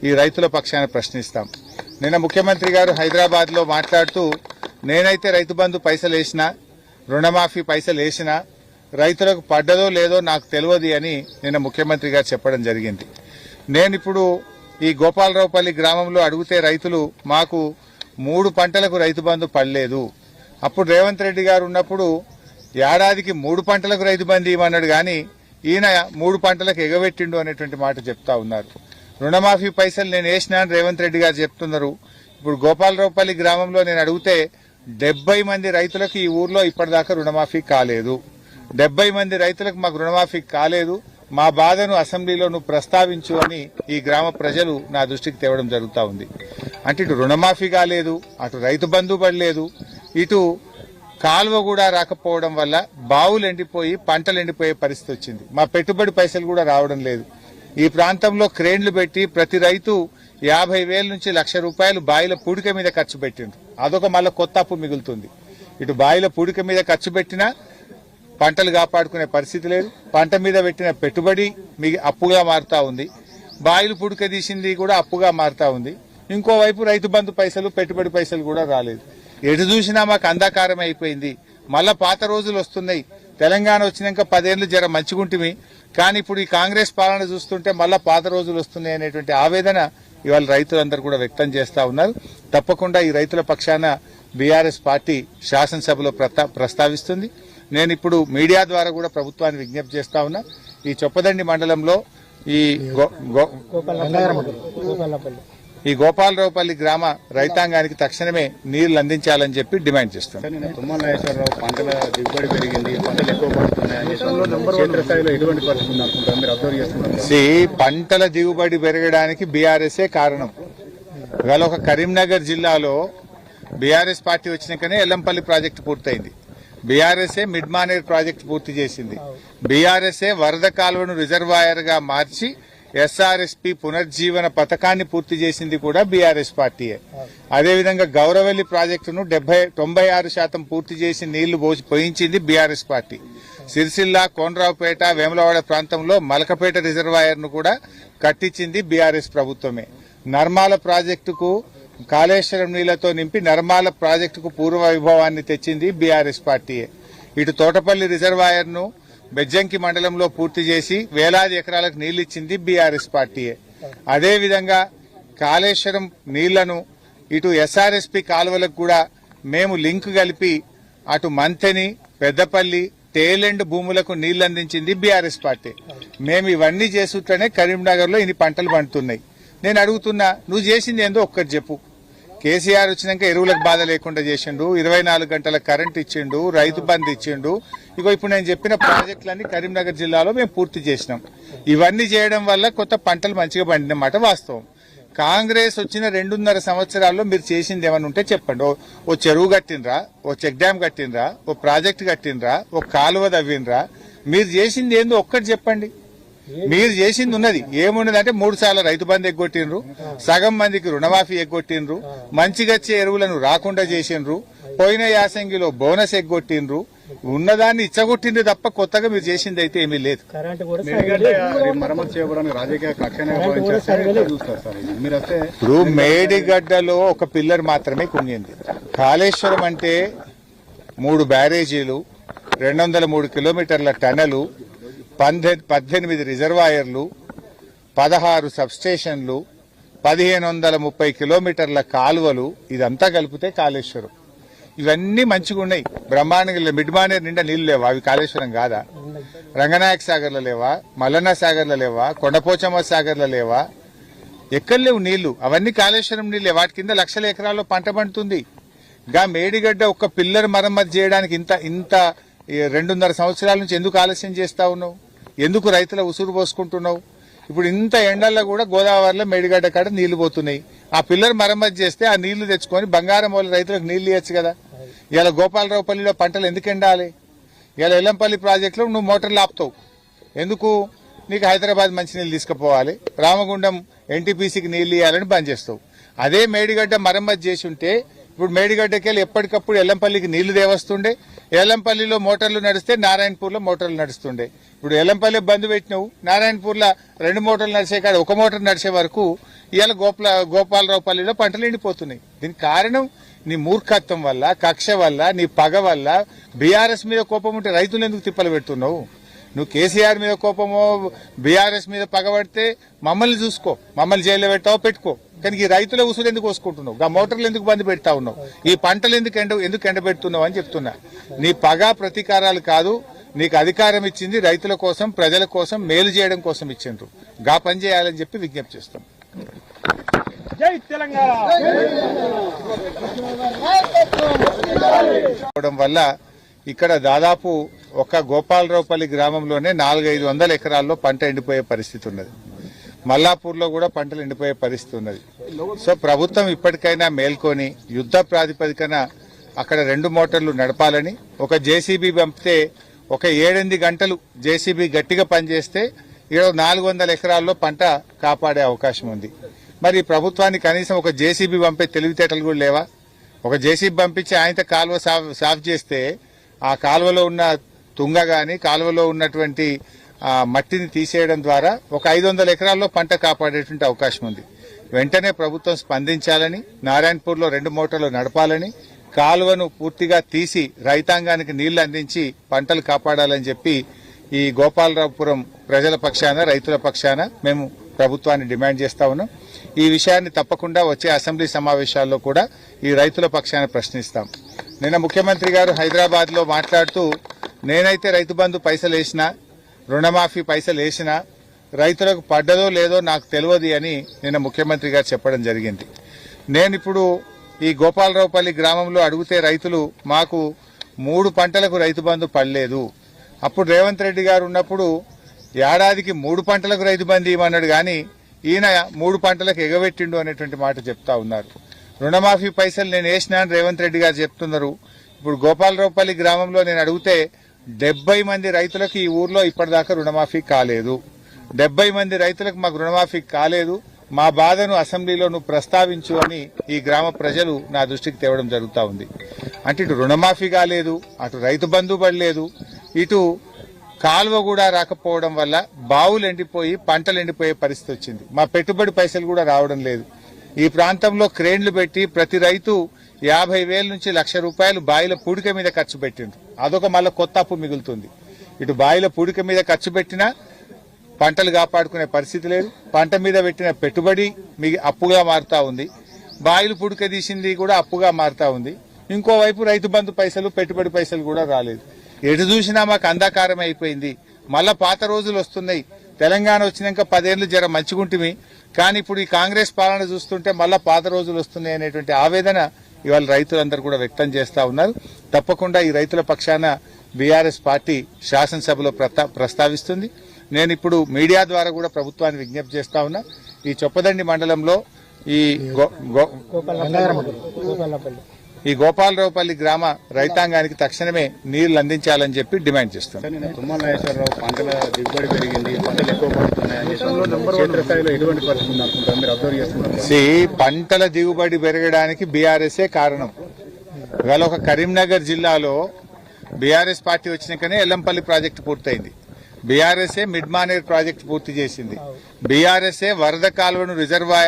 ఈ రైతుల పక్షాన ప్రశ్నిస్తాం. నిన్న ముఖ్యమంత్రి గారు హైదరాబాద్ లో మాట్లాడుతూ నేనైతే రైతు బంధు పైసలు వేసినా, రుణమాఫీ పైసలు వేసినా రైతులకు పడ్డదో లేదో నాకు తెలియదు అని నిన్న ముఖ్యమంత్రి గారు చెప్పడం జరిగింది. నేను ఇప్పుడు ఈ గోపాలరావుపల్లి గ్రామంలో అడిగితే రైతులు మాకు 3 పంటలకు రైతు బంధు పడలేదు, అప్పుడు రేవంత్ రెడ్డి గారు ఉన్నప్పుడు ఏడాదికి 3 పంటలకు రైతు బంధు ఇవ్వన్నాడు కానీ ఈయన 3 పంటలకు ఎగబెట్టిండు అనేటువంటి మాట చెప్తా ఉన్నారు. రుణమాఫీ పైసలు నేను వేసినా అని రేవంత్ రెడ్డి గారు చెప్తున్నారు. ఇప్పుడు గోపాలరావుపల్లి గ్రామంలో నేను అడిగితే 70 మంది రైతులకు ఈ ఊర్లో ఇప్పటిదాకా రుణమాఫీ కాలేదు. 70 మంది రైతులకు మాకు రుణమాఫీ కాలేదు, మా బాధను అసెంబ్లీలో నువ్వు ప్రస్తావించు అని ఈ గ్రామ ప్రజలు నా దృష్టికి తేవడం జరుగుతూ ఉంది. అంటే ఇటు రుణమాఫీ కాలేదు, అటు రైతు బంధు పడలేదు, ఇటు కాలువ కూడా రాకపోవడం వల్ల బావులు ఎండిపోయి పంటలు ఎండిపోయే పరిస్థితి వచ్చింది. మా పెట్టుబడి పైసలు కూడా రావడం లేదు. ఈ ప్రాంతంలో క్రేన్లు పెట్టి ప్రతి రైతు 50,000 నుంచి ₹1,00,000 బాయిల పూడిక మీద ఖర్చు పెట్టిండ్రు. అదొక మళ్ళీ కొత్త అప్పు మిగులుతుంది. ఇటు బాయిల పూడిక మీద ఖర్చు పెట్టినా పంటలు కాపాడుకునే పరిస్థితి లేదు, పంట మీద పెట్టిన పెట్టుబడి అప్పుగా మారుతా ఉంది, బాయిలు పూడిక తీసింది కూడా అప్పుగా మారుతా ఉంది. ఇంకోవైపు రైతు బంధు పైసలు పెట్టుబడి పైసలు కూడా రాలేదు. ఎటు చూసినా మాకు అంధకారం అయిపోయింది. మళ్ళా పాత రోజులు వస్తున్నాయి. తెలంగాణ వచ్చినాక 10 ఏళ్లు జర మంచిగుంటిమి, కానీ ఇప్పుడు ఈ కాంగ్రెస్ పాలన చూస్తుంటే మళ్ళా పాత రోజులు వస్తున్నాయి అనేటువంటి ఆవేదన ఇవాళ రైతులందరూ కూడా వ్యక్తం చేస్తా ఉన్నారు. తప్పకుండా ఈ రైతుల పక్షాన బీఆర్ఎస్ పార్టీ శాసనసభలో ప్రస్తావిస్తుంది. నేను ఇప్పుడు మీడియా ద్వారా కూడా ప్రభుత్వాన్ని విజ్ఞప్తి చేస్తా ఉన్నా. ఈ చొప్పదండి మండలంలో ఈ గోపాలరావుపల్లి గ్రామ రైతాంగానికి తక్షణమే నీళ్లు అందించాలని చెప్పి డిమాండ్ చేస్తాం. తుమ్మల నాగేశ్వరరావు పంటల దిగుబడి పెరిగింది, పంటలు ఎక్కువ పడుతున్నాయి. పంటల దిగుబడి పెరగడానికి బీఆర్ఎస్ఏ కారణం. ఇవాళ ఒక కరీంనగర్ జిల్లాలో బీఆర్ఎస్ పార్టీ వచ్చినాకనే ఎల్లంపల్లి ప్రాజెక్టు పూర్తయింది. బీఆర్ఎస్ఏ మిడ్ మానేర్ ప్రాజెక్టు పూర్తి చేసింది. బీఆర్ఎస్ఏ వరద కాలువను రిజర్వాయర్ గా మార్చి ఎస్ఆర్ఎస్పీ పునర్జీవన పథకాన్ని పూర్తి చేసింది కూడా బీఆర్ఎస్ పార్టీయే. అదేవిధంగా గౌరవల్లి ప్రాజెక్టును 96% పూర్తి చేసి నీళ్లు పోయించింది బీఆర్ఎస్ పార్టీ. సిరిసిల్ల, కోనరావుపేట, వేములవాడ ప్రాంతంలో మలకపేట రిజర్వాయర్ ను కూడా కట్టించింది బీఆర్ఎస్ ప్రభుత్వమే. నర్మాల ప్రాజెక్టుకు కాళేశ్వరం నీళ్లతో నింపి నర్మాల ప్రాజెక్టుకు పూర్వ వైభవాన్ని తెచ్చింది బీఆర్ఎస్ పార్టీయే. ఇటు తోటపల్లి రిజర్వాయర్ ను బెజ్జంకి మండలంలో పూర్తి చేసి వేలాది ఎకరాలకు నీళ్లిచ్చింది బీఆర్ఎస్ పార్టీయే. అదేవిధంగా కాళేశ్వరం నీళ్లను ఇటు ఎస్ఆర్ఎస్పీ కాలువలకు కూడా మేము లింక్ కలిపి అటు మంతెని, పెద్దపల్లి, టేలెండ్ భూములకు నీళ్లు అందించింది బీఆర్ఎస్ పార్టీ. మేము ఇవన్నీ చేసుకుంటేనే కరీంనగర్ లో ఇన్ని పంటలు పండుతున్నాయి. నేను అడుగుతున్నా, నువ్వు చేసింది ఏందో ఒక్కటి చెప్పు. కేసీఆర్ వచ్చినాక ఎరువులకు బాధ లేకుండా చేసిండు, 24 గంటల కరెంట్ ఇచ్చిండు, రైతు బంధు ఇచ్చిండు. ఇగో ఇప్పుడు నేను చెప్పిన ప్రాజెక్టులన్నీ కరీంనగర్ జిల్లాలో మేము పూర్తి చేసినాం. ఇవన్నీ చేయడం వల్ల కొత్త పంటలు మంచిగా పండినమాట వాస్తవం. కాంగ్రెస్ వచ్చిన 2.5 సంవత్సరాల్లో మీరు చేసింది ఏమన్నా ఉంటే చెప్పండి. ఓ చెరువు కట్టినరా, ఓ చెక్ డ్యామ్ కట్టినరా, ఓ ప్రాజెక్టు కట్టినరా, ఓ కాలువ తవ్వినరా? మీరు చేసింది ఏందో ఒక్కటి చెప్పండి. మీరు చేసింది ఉన్నది ఏమున్నది అంటే 3 సార్లు రైతు బంధు ఎగ్గొట్టిండ్రు, సగం మందికి రుణమాఫీ ఎగ్గొట్టిండ్రు, మంచిగచ్చే ఎరువులను రాకుండా చేసిండ్రు, పోయిన యాసంగిలో బోనస్ ఎగ్గొట్టిండ్రు, ఉన్నదాన్ని ఇచ్చగొట్టింది తప్ప కొత్తగా మీరు చేసింది అయితే ఏమీ లేదు. ఇప్పుడు మేడిగడ్డలో ఒక పిల్లర్ మాత్రమే కుంగింది. కాళేశ్వరం అంటే 3 బ్యారేజీలు, 203 కిలోమీటర్ల టనలు, 18 రిజర్వాయర్లు, 16 సబ్స్టేషన్లు, 1530 కిలోమీటర్ల కాలువలు, ఇదంతా కలిపితే కాళేశ్వరం. ఇవన్నీ మంచిగా ఉన్నాయి, బ్రహ్మాండంగా. మిడ్ మానేర్ నిండా నీళ్లు లేవా? అవి కాళేశ్వరం కాదా? రంగనాయక సాగర్లో లేవా? మల్లన్న సాగర్లో లేవా? కొండపోచమ్మ సాగర్లో లేవా? ఎక్కడ లేవు నీళ్లు? అవన్నీ కాళేశ్వరం నీళ్లే. వాటి కింద లక్షల ఎకరాల్లో పంట పండుతుంది. గా మేడిగడ్డ ఒక్క పిల్లర్ మరమ్మతు చేయడానికి ఇంత 2.5 సంవత్సరాల నుంచి ఎందుకు ఆలస్యం చేస్తా ఉన్నావు? ఎందుకు రైతుల ఉసురు పోసుకుంటున్నావు? ఇప్పుడు ఇంత ఎండల్లో కూడా గోదావరిలో మేడిగడ్డ కాడ నీళ్లు పోతున్నాయి. ఆ పిల్లర్ మరమ్మతు చేస్తే ఆ నీళ్లు తెచ్చుకొని బంగారం వాళ్ళ రైతులకు నీళ్లు ఇవ్వచ్చు కదా. ఇలా గోపాలరావుపల్లిలో పంటలు ఎందుకు ఎండాలి? ఇలా ఎల్లంపల్లి ప్రాజెక్టులో నువ్వు మోటార్లు ఆపుతావు ఎందుకు? నీకు హైదరాబాద్ మంచినీళ్ళు తీసుకుపోవాలి, రామగుండం ఎన్టీపీసీకి నీళ్లు ఇవ్వాలని బంద్ చేస్తావు. అదే మేడిగడ్డ మరమ్మతు చేసి ఉంటే ఇప్పుడు మేడిగడ్డకెళ్ళి ఎప్పటికప్పుడు ఎల్లంపల్లికి నీళ్లు దేవస్తుండే, ఎల్లంపల్లిలో మోటార్లు నడిస్తే నారాయణపూర్లో మోటార్లు నడుస్తుండే. ఇప్పుడు ఎల్లంపల్లి బంద్ పెట్టినావు, నారాయణపూర్లో 2 మోటార్లు నడిచే కాడ 1 మోటార్ నడిచే వరకు ఇవాళ గోపాలరావుపల్లిలో పంటలు ఎండిపోతున్నాయి. దీనికి కారణం నీ మూర్ఖత్వం వల్ల, కక్ష వల్ల, నీ పగ వల్ల. బీఆర్ఎస్ మీద కోపం ఉంటే రైతులు ఎందుకు తిప్పలు పెడుతున్నావు? నువ్వు కేసీఆర్ మీద కోపమో బీఆర్ఎస్ మీద పగబడితే మమ్మల్ని చూసుకో, మమ్మల్ని జైల్లో పెట్టావో పెట్టుకో, కానీ ఈ రైతుల ఉసులు ఎందుకు కోసుకుంటున్నావు? ఆ మోటార్లు ఎందుకు బంద్ పెడతా ఉన్నావు? ఈ పంటలు ఎందుకు ఎండబెడుతున్నావు అని చెప్తున్నా. నీ పగ ప్రతీకారాలు కాదు, నీకు అధికారం ఇచ్చింది రైతుల కోసం, ప్రజల కోసం, మేలు చేయడం కోసం ఇచ్చిండ్రు. గా పని చేయాలని చెప్పి విజ్ఞప్తి చేస్తాం. జై తెలంగాణ. వల్ల ఇక్కడ దాదాపు ఒక గోపాలరావుపల్లి గ్రామంలోనే 400-500 ఎకరాల్లో పంట ఎండిపోయే పరిస్థితి ఉన్నది. మల్లాపూర్లో కూడా పంటలు ఎండిపోయే పరిస్థితి ఉన్నది. సో ప్రభుత్వం ఇప్పటికైనా మేల్కొని యుద్ధ ప్రాతిపదికన అక్కడ 2 మోటార్లు నడపాలని, ఒక జేసీబీ పంపితే ఒక 7-8 గంటలు జేసీబీ గట్టిగా పనిచేస్తే 400 ఎకరాల్లో పంట కాపాడే అవకాశం ఉంది. మరి ప్రభుత్వానికి కనీసం ఒక జేసీబీ పంపే తెలివితేటలు కూడా లేవా? ఒక జేసీబీ పంపించి ఆయనతో కాలువ సాఫ్ చేస్తే ఆ కాలువలో ఉన్న తుంగ గాని, కాలువలో ఉన్నటువంటి మట్టిని తీసేయడం ద్వారా ఒక 500 ఎకరాల్లో పంట కాపాడేటువంటి అవకాశం ఉంది. వెంటనే ప్రభుత్వం స్పందించాలని, నారాయణపూర్లో 2 మోటార్లు నడపాలని, కాలువను పూర్తిగా తీసి రైతాంగానికి నీళ్లు అందించి పంటలు కాపాడాలని చెప్పి ఈ గోపాలరావుపురం ప్రజల పక్షాన, రైతుల పక్షాన మేము ప్రభుత్వాన్ని డిమాండ్ చేస్తా ఉన్నాం. ఈ విషయాన్ని తప్పకుండా వచ్చే అసెంబ్లీ సమావేశాల్లో కూడా ఈ రైతుల పక్షాన ప్రశ్నిస్తాం. నిన్న ముఖ్యమంత్రి గారు హైదరాబాద్ లో మాట్లాడుతూ, నేనైతే రైతు బంధు పైసలు వేసినా, రుణమాఫీ పైసలు వేసినా, రైతులకు పడ్డదో లేదో నాకు తెలియదు అని నిన్న ముఖ్యమంత్రి గారు చెప్పడం జరిగింది. నేను ఇప్పుడు ఈ గోపాలరావుపల్లి గ్రామంలో అడిగితే రైతులు, మాకు 3 పంటలకు రైతు బంధు పడలేదు. అప్పుడు రేవంత్ రెడ్డి గారు ఉన్నప్పుడు ఏడాదికి 3 పంటలకు రైతు బంధు ఇవ్వమన్నాడు, కానీ ఈయన 3 పంటలకు ఎగబెట్టిండు అనేటువంటి మాట చెప్తా ఉన్నారు. రుణమాఫీ పైసలు నేను వేసినా అని రేవంత్ రెడ్డి గారు చెప్తున్నారు. ఇప్పుడు గోపాలరావుపల్లి గ్రామంలో నేను అడిగితే 70 మంది రైతులకు ఈ ఊర్లో ఇప్పటిదాకా రుణమాఫీ కాలేదు. 70 మంది రైతులకు మాకు రుణమాఫీ కాలేదు, మా బాధను అసెంబ్లీలో నువ్వు ప్రస్తావించు అని ఈ గ్రామ ప్రజలు నా దృష్టికి తేవడం జరుగుతూ ఉంది. అంటే ఇటు రుణమాఫీ కాలేదు, అటు రైతు బంధు పడలేదు, ఇటు కాలువ కూడా రాకపోవడం వల్ల బావులు ఎండిపోయి పంటలు ఎండిపోయే పరిస్థితి వచ్చింది. మా పెట్టుబడి పైసలు కూడా రావడం లేదు. ఈ ప్రాంతంలో క్రేన్లు పెట్టి ప్రతి రైతు 50,000 నుంచి ₹1,00,000 బాయిల పూడిక మీద ఖర్చు పెట్టిండ్రు. అదొక మళ్ళీ కొత్త అప్పు మిగులుతుంది. ఇటు బాయిల పూడిక మీద ఖర్చు పెట్టినా పంటలు కాపాడుకునే పరిస్థితి లేదు, పంట మీద పెట్టిన పెట్టుబడి అప్పుగా మారుతా ఉంది, బాయిలు పూడిక తీసింది కూడా అప్పుగా మారుతా ఉంది. ఇంకోవైపు రైతు బంధు పైసలు, పెట్టుబడి పైసలు కూడా రాలేదు. ఎటు చూసినా మాకు అంధకారం అయిపోయింది. మళ్ళా పాత రోజులు వస్తున్నాయి. తెలంగాణ వచ్చినాక 10 ఏళ్లు జర మంచిగుంటిమి, కానీ ఇప్పుడు ఈ కాంగ్రెస్ పాలన చూస్తుంటే మళ్ళా పాత రోజులు వస్తున్నాయి అనేటువంటి ఆవేదన ఇవాళ రైతులందరూ కూడా వ్యక్తం చేస్తా ఉన్నారు. తప్పకుండా ఈ రైతుల పక్షాన బీఆర్ఎస్ పార్టీ శాసనసభలో ప్రస్తావిస్తుంది. నేను ఇప్పుడు మీడియా ద్వారా కూడా ప్రభుత్వాన్ని విజ్ఞప్తి చేస్తా ఉన్నా. ఈ చొప్పదండి మండలంలో ఈ గోపాలరావుపల్లి గ్రామ రైతాంగానికి తక్షణమే నీళ్లు అందించాలని చెప్పి డిమాండ్ చేస్తున్నాం. తుమ్మల నాగేశ్వరరావు పంటల దిగుబడి పెరిగింది, పంటలు ఎక్కువ పడుతున్నాయి, క్షేత్రస్థాయిలో ఎటువంటి పరిస్థితి అనుకుంటారు మీరు అబ్జర్వ్ చేస్తున్నారు? పంటల దిగుబడి పెరగడానికి బీఆర్ఎస్ఏ కారణం. ఇవాళ ఒక కరీంనగర్ జిల్లాలో బీఆర్ఎస్ పార్టీ వచ్చినాకనే ఎల్లంపల్లి ప్రాజెక్టు పూర్తయింది. బీఆర్ఎస్ఏ మిడ్ మానేర్ ప్రాజెక్టు పూర్తి చేసింది. బీఆర్ఎస్ఏ వరద కాలువను రిజర్వాయర్